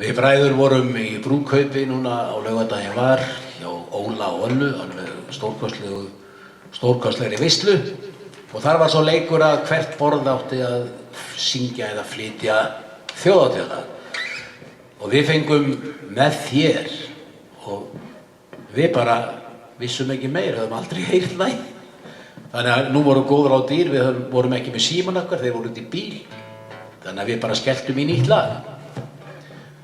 Við bræður vorum í brúðkaupi núna á laugardaginn var hjá Óla og Önnu, alveg stórkostlegri veislu og þar var svo leikur að hvert borð átti að syngja eða flytja þjóðhátíðarlag og við fengum Með þér og við bara vissum ekki meir, höfum aldrei heyrt lagið. Þannig að nú voru góð ráð dýr, við vorum ekki með síman okkar, þeir voru út í bíl. Þannig að við bara skelltum í nýtt lag.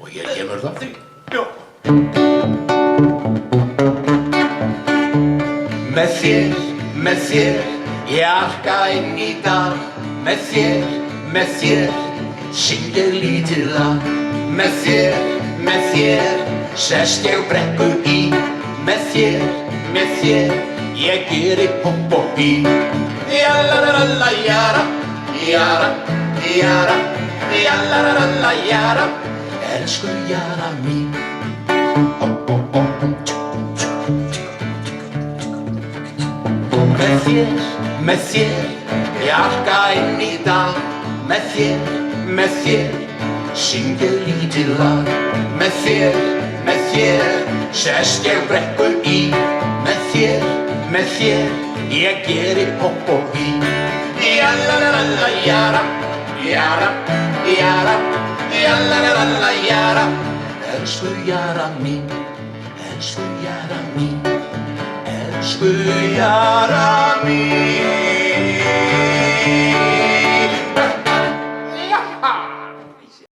Og hér kemur það. Með þér, ég arka inn í dag. Með þér, syng ég lítið lag. Með þér, sest ég brekku í. Með þér, ég geri popp og bí. Jalarala, jara, jara, jara, jalarala, jara. Elsku Jara mín. Með þér, ég arka inn í dag. Með þér, syng ég lítið lag. Með þér, sest ég brekku í. Með þér, ég geri popp og bí. Jalarala, jara, jara, jara, jalarala, jara. Elsku Jara mín, elsku Jara mín, elsku Jara mín.